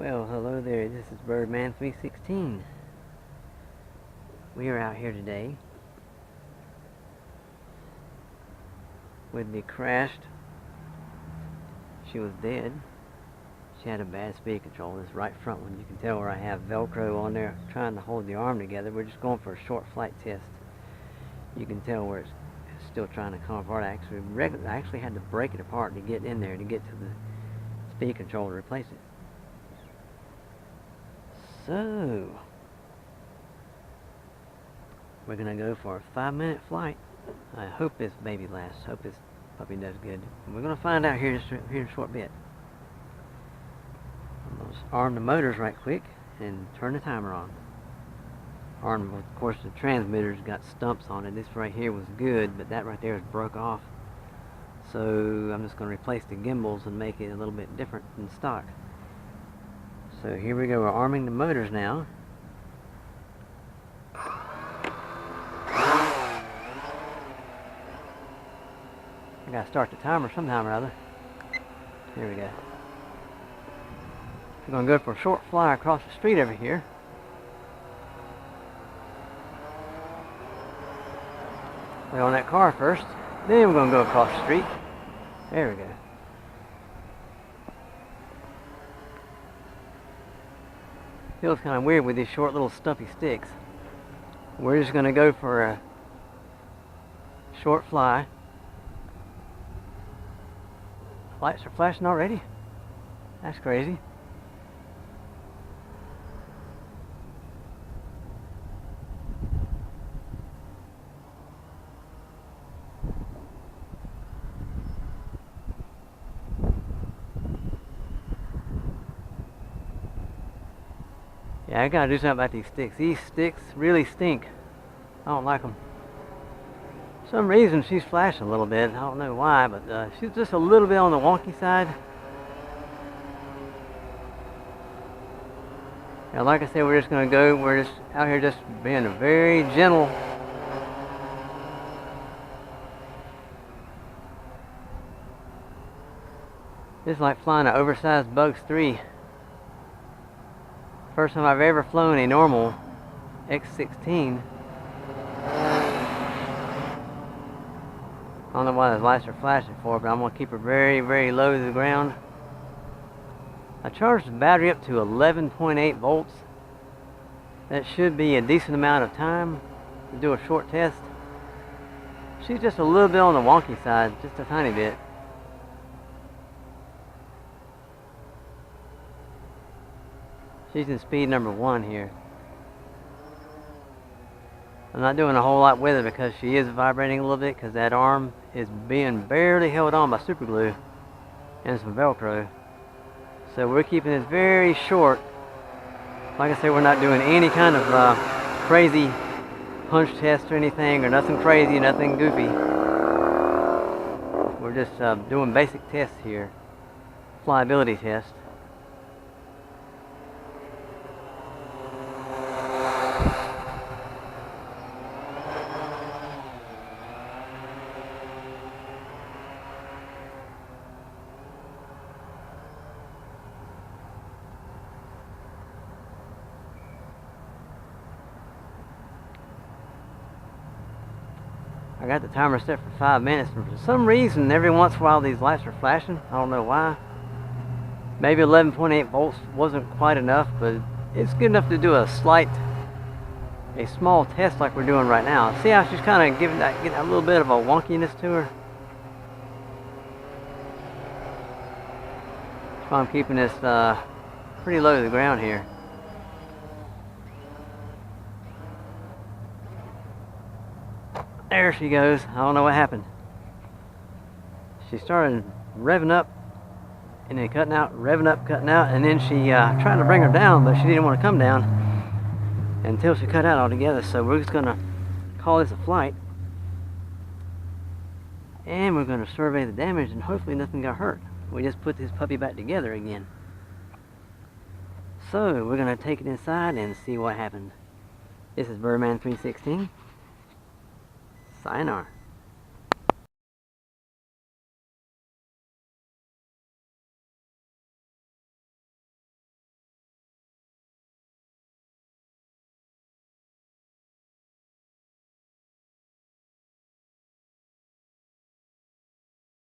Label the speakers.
Speaker 1: Well, hello there, this is Birdman 316. We are out here today with the crashed. She was dead. She had a bad speed control. This right front one, you can tell where I have Velcro on there trying to hold the arm together. We're just going for a short flight test. You can tell where it's still trying to come apart. I actually had to break it apart to get in there to get to the speed control to replace it. So, we're going to go for a 5-minute flight. I hope this baby lasts. Hope this puppy does good. And we're going to find out here in a short bit. I'm going to arm the motors right quick and turn the timer on. Of course, the transmitter's got stumps on it. This right here was good, but that right there is broke off. So I'm just going to replace the gimbals and make it a little bit different than stock. So here we go, we're arming the motors now. I gotta start the timer sometime or other. Here we go. We're gonna go for a short fly across the street over here. We're on that car first, then we're gonna go across the street. There we go. Feels kind of weird with these short little stumpy sticks. We're just going to go for a short fly. Lights are flashing already? That's crazy. Yeah, I gotta do something about these sticks. These sticks really stink. I don't like them. For some reason she's flashing a little bit. I don't know why, but she's just a little bit on the wonky side. Now, like I said, we're just gonna go. We're just out here just being very gentle. It's like flying an oversized Bugs 3. First time I've ever flown a normal x16. I don't know why those lights are flashing for, but I'm going to keep her very, very low to the ground. I charged the battery up to 11.8 volts. That should be a decent amount of time to do a short test. She's just a little bit on the wonky side, just a tiny bit. She's in speed number 1 here. I'm not doing a whole lot with her because she is vibrating a little bit because that arm is being barely held on by super glue and some Velcro. So we're keeping this very short. Like I said, we're not doing any kind of crazy punch test or anything, or nothing crazy, nothing goofy. We're just doing basic tests here. Flyability test. I got the timer set for 5 minutes, and for some reason, every once in a while, these lights are flashing. I don't know why. Maybe 11.8 volts wasn't quite enough, but it's good enough to do a small test like we're doing right now. See how she's kind of getting a little bit of a wonkiness to her? That's why I'm keeping this pretty low to the ground here. There she goes. I don't know what happened. She started revving up and then cutting out, revving up, cutting out, and then she tried to bring her down, but she didn't want to come down until she cut out altogether. So we're just going to call this a flight, and we're going to survey the damage, and hopefully nothing got hurt. We just put this puppy back together again. So we're going to take it inside and see what happened. This is Birdman 316. Sayonara.